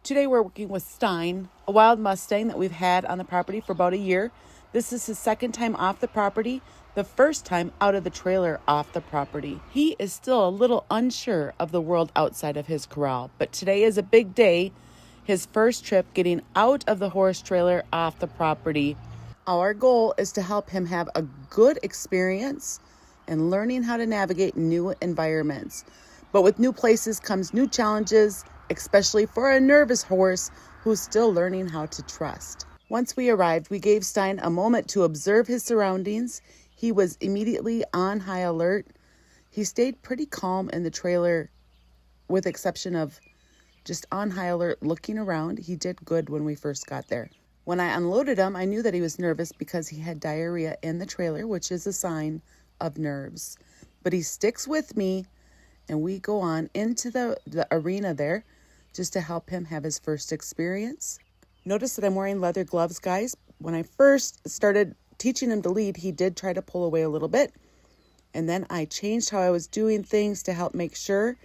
Today we're working with Stein, a wild Mustang that we've had on the property for about a year. This is his second time off the property, the first time out of the trailer off the property. He is still a little unsure of the world outside of his corral, but today is a big day, his first trip getting out of the horse trailer off the property. Our goal is to help him have a good experience and learning how to navigate new environments. But with new places comes new challenges, especially for a nervous horse who's still learning how to trust. Once we arrived, we gave Stein a moment to observe his surroundings. He was immediately on high alert. He stayed pretty calm in the trailer, with exception of just on high alert looking around. He did good when we first got there. When I unloaded him, I knew that he was nervous because he had diarrhea in the trailer, which is a sign of nerves. But he sticks with me, and we go on into the arena there just to help him have his first experience. Notice that I'm wearing leather gloves, guys. When I first started teaching him to lead, he did try to pull away a little bit. And then I changed how I was doing things to help make sure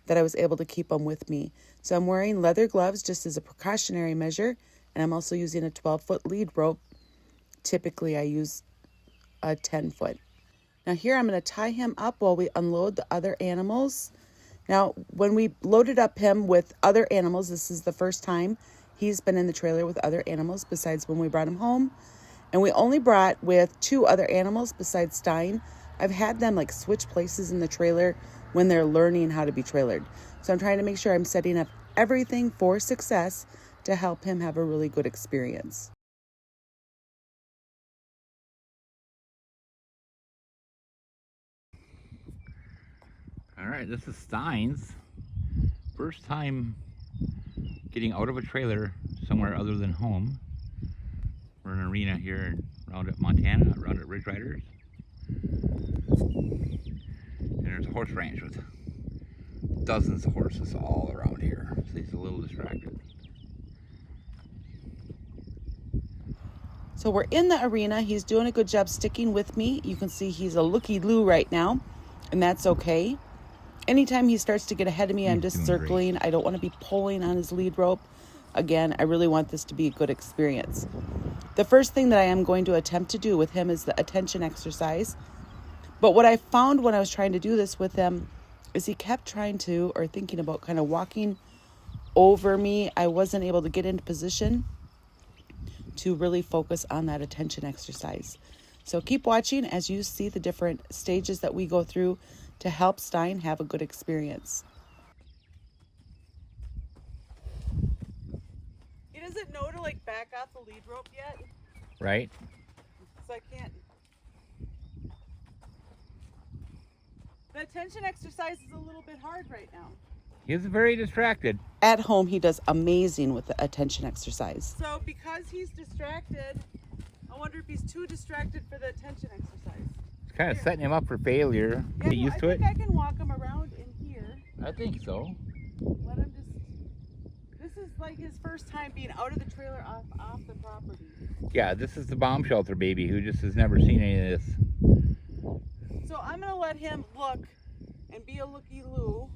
that I was able to keep him with me. So I'm wearing leather gloves just as a precautionary measure. And I'm also using a 12-foot lead rope. Typically, I use a 10-foot. Now here I'm going to tie him up while we unload the other animals. Now, when we loaded up him with other animals, this is the first time he's been in the trailer with other animals besides when we brought him home. And we only brought with 2 other animals besides Stein. I've had them like switch places in the trailer when they're learning how to be trailered. So I'm trying to make sure I'm setting up everything for success to help him have a really good experience. All right, this is Stein's first time getting out of a trailer somewhere other than home. We're in an arena here in Roundup, Montana, Roundup Ridge Riders. And there's a horse ranch with dozens of horses all around here, so he's a little distracted. So we're in the arena. He's doing a good job sticking with me. You can see he's a looky-loo right now, and that's okay. Anytime he starts to get ahead of me, I'm just circling. Great. I don't want to be pulling on his lead rope. Again, I really want this to be a good experience. The first thing that I am going to attempt to do with him is the attention exercise. But what I found when I was trying to do this with him is he kept trying to, or thinking about kind of walking over me. I wasn't able to get into position to really focus on that attention exercise. So keep watching as you see the different stages that we go through to help Stein have a good experience. He doesn't know to like back off the lead rope yet. Right. So I can't. The attention exercise is a little bit hard right now. He's very distracted. At home, he does amazing with the attention exercise. So because he's distracted, I wonder if he's too distracted for the attention exercise. It's kind of setting him up for failure. Yeah, Get used to it. I think I can walk him around in here. I think so. Let him just. This is like his first time being out of the trailer off the property. Yeah, this is the bomb shelter baby who just has never seen any of this. So I'm gonna let him look and be a looky-loo.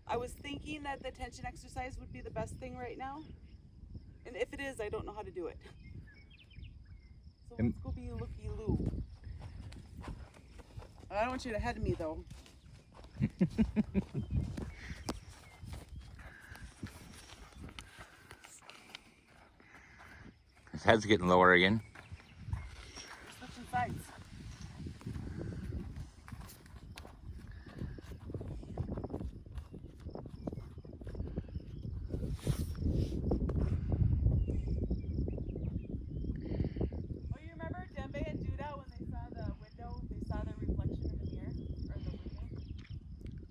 I was thinking that the attention exercise would be the best thing right now. And if it is, I don't know how to do it. So let's go be a looky-loo. I don't want you to head me though. His head's getting lower again. Switching sides.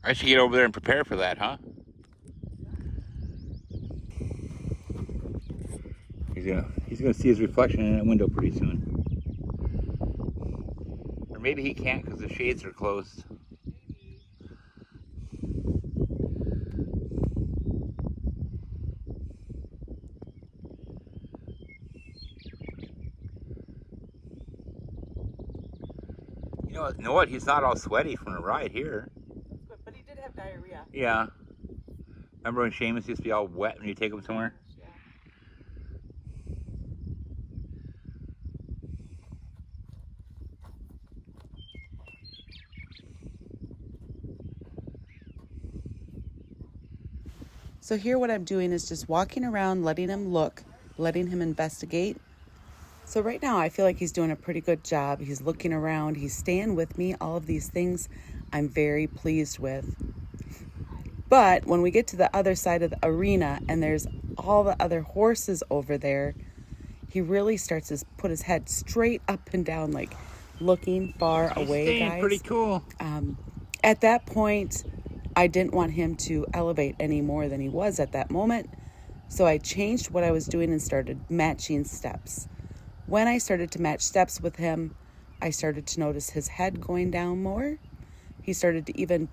I should get over there and prepare for that, huh? He's gonna see his reflection in that window pretty soon. Or maybe he can't because the shades are closed. You know what? He's not all sweaty from the ride here. But he did have diarrhea. Yeah. Remember when Seamus used to be all wet when you take him somewhere? So here what I'm doing is just walking around, letting him look, letting him investigate. So right now I feel like he's doing a pretty good job. He's looking around, he's staying with me, all of these things I'm very pleased with. But when we get to the other side of the arena and there's all the other horses over there, he really starts to put his head straight up and down, like looking far away, guys. Pretty cool. At that point, I didn't want him to elevate any more than he was at that moment. So I changed what I was doing and started matching steps. When I started to match steps with him, I started to notice his head going down more. He started to even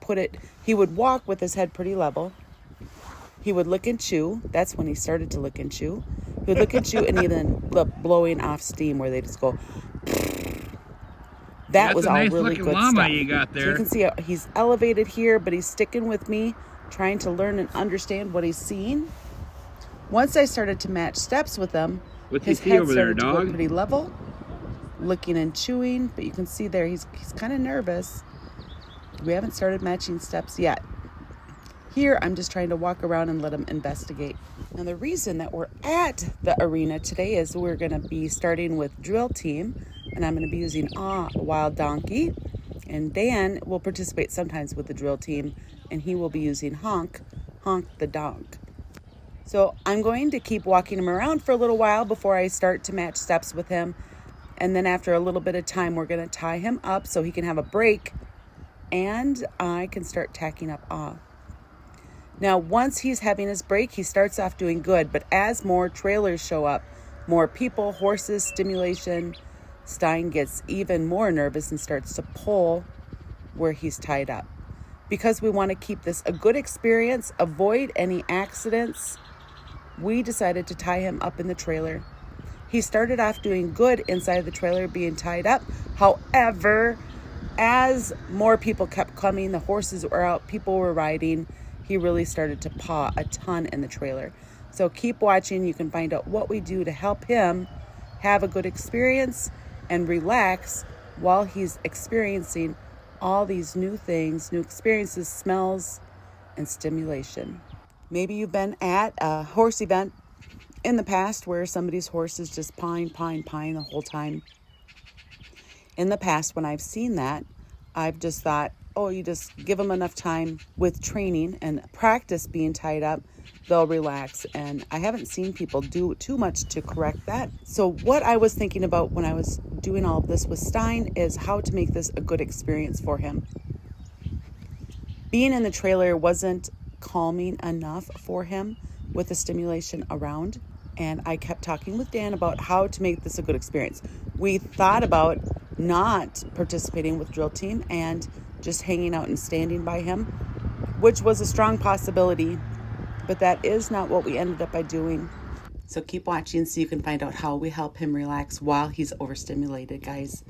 he would walk with his head pretty level. He would lick and chew. That's when he started to lick and chew. He would lick and chew and even blowing off steam where they just go. That was all really good stuff. You got there. So you can see he's elevated here, but he's sticking with me, trying to learn and understand what he's seeing. Once I started to match steps with him, his head started to go pretty level, licking and chewing. But you can see there he's kind of nervous. We haven't started matching steps yet. Here, I'm just trying to walk around and let him investigate. Now, the reason that we're at the arena today is we're going to be starting with drill team, and I'm going to be using a wild donkey, and Dan will participate sometimes with the drill team, and he will be using Honk the donk. So I'm going to keep walking him around for a little while before I start to match steps with him, and then after a little bit of time, we're going to tie him up so he can have a break, and I can start tacking up off. Now, once he's having his break, he starts off doing good, but as more trailers show up, more people, horses, stimulation, Stein gets even more nervous and starts to pull where he's tied up. Because we want to keep this a good experience, avoid any accidents, we decided to tie him up in the trailer. He started off doing good inside the trailer, being tied up. However, as more people kept coming, the horses were out, people were riding, he really started to paw a ton in the trailer. So keep watching. You can find out what we do to help him have a good experience and relax while he's experiencing all these new things, new experiences, smells, and stimulation. Maybe you've been at a horse event in the past where somebody's horse is just pawing the whole time. In the past, when I've seen that, I've just thought, oh, you just give them enough time with training and practice being tied up, they'll relax. And I haven't seen people do too much to correct that. So what I was thinking about when I was doing all of this with Stein is how to make this a good experience for him. Being in the trailer wasn't calming enough for him with the stimulation around. And I kept talking with Dan about how to make this a good experience. We thought about not participating with drill team and just hanging out and standing by him, which was a strong possibility, but that is not what we ended up by doing. So keep watching so you can find out how we help him relax while he's overstimulated, guys.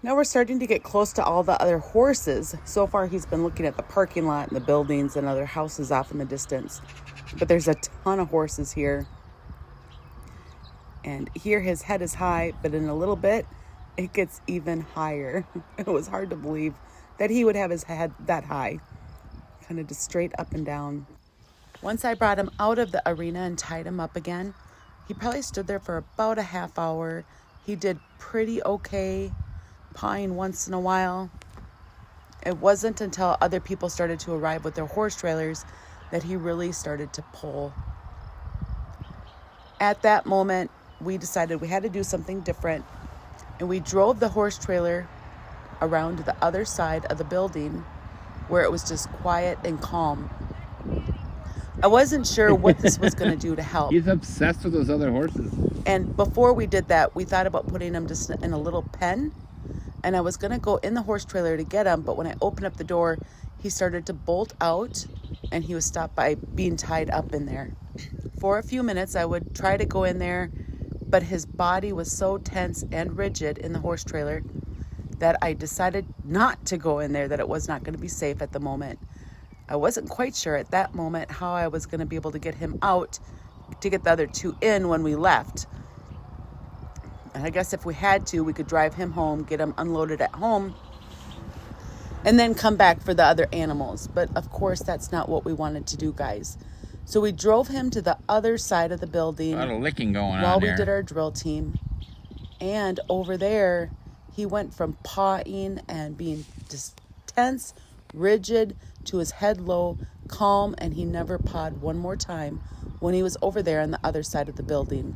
Now we're starting to get close to all the other horses. So far, he's been looking at the parking lot and the buildings and other houses off in the distance. But there's a ton of horses here. And here his head is high, but in a little bit, it gets even higher. It was hard to believe that he would have his head that high, kind of just straight up and down. Once I brought him out of the arena and tied him up again, he probably stood there for about a half hour. He did pretty okay, pawing once in a while. It wasn't until other people started to arrive with their horse trailers that he really started to pull. At that moment, we decided we had to do something different, and we drove the horse trailer around to the other side of the building where it was just quiet and calm. I wasn't sure what this was going to do to help. He's obsessed with those other horses. And before we did that, we thought about putting him just in a little pen, and I was going to go in the horse trailer to get him, but when I opened up the door, he started to bolt out, and he was stopped by being tied up in there. For a few minutes, I would try to go in there, but his body was so tense and rigid in the horse trailer that I decided not to go in there, that it was not going to be safe at the moment. I wasn't quite sure at that moment how I was going to be able to get him out to get the other two in when we left. And I guess if we had to, we could drive him home, get him unloaded at home, and then come back for the other animals. But of course, that's not what we wanted to do, guys. So we drove him to the other side of the building. A lot of licking going on while there. we did our drill team. And over there, he went from pawing and being just tense, rigid, to his head low, calm, and he never pawed one more time when he was over there on the other side of the building.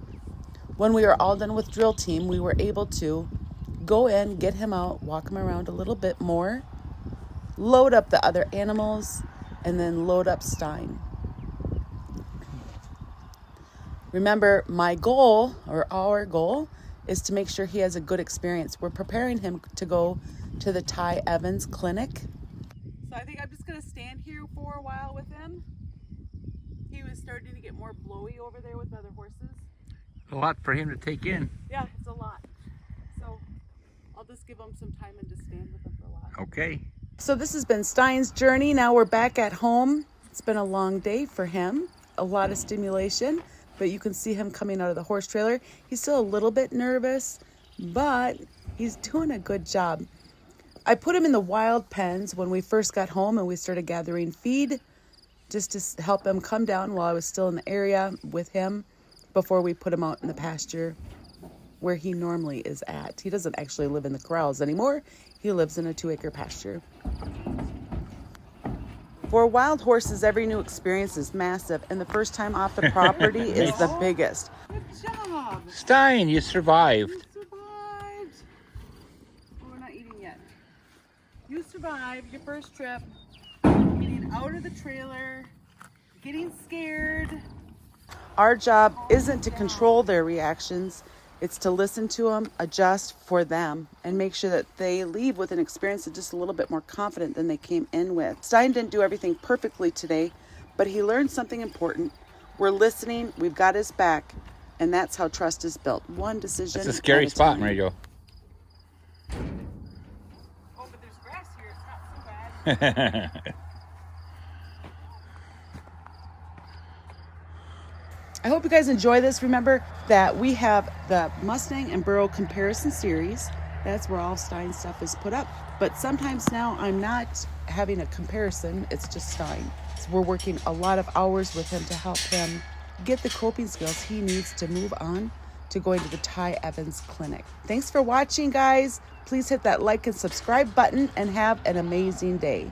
When we were all done with drill team, we were able to go in, get him out, walk him around a little bit more, load up the other animals, and then load up Stein. Remember, my goal, or our goal, is to make sure he has a good experience. We're preparing him to go to the Ty Evans clinic. So I think I'm just going to stand here for a while with him. He was starting to get more blowy over there with the other horses. A lot for him to take in. Yeah, it's a lot. So I'll just give him some time and just stand with him for a while. Okay. So this has been Stein's journey. Now we're back at home. It's been a long day for him. A lot of stimulation. But you can see him coming out of the horse trailer. He's still a little bit nervous, but he's doing a good job. I put him in the wild pens when we first got home and we started gathering feed just to help him come down while I was still in the area with him before we put him out in the pasture where he normally is at. He doesn't actually live in the corrals anymore. He lives in a 2-acre pasture. For wild horses, every new experience is massive, and the first time off the property is the biggest. Good job. Stein, you survived. You survived. Oh, we're not eating yet. You survived your first trip, getting out of the trailer, getting scared. Our job isn't to control their reactions. It's to listen to them, adjust for them, and make sure that they leave with an experience that's just a little bit more confident than they came in with. Stein didn't do everything perfectly today, but he learned something important. We're listening, we've got his back, and that's how trust is built. One decision at a time. It's a scary spot, Mario. Oh, but there's grass here. It's not so bad. I hope you guys enjoy this. Remember that we have the Mustang and Burro comparison series. That's where all Stein stuff is put up. But sometimes now I'm not having a comparison. It's just Stein. So we're working a lot of hours with him to help him get the coping skills he needs to move on to going to the Ty Evans clinic. Thanks for watching, guys. Please hit that like and subscribe button and have an amazing day.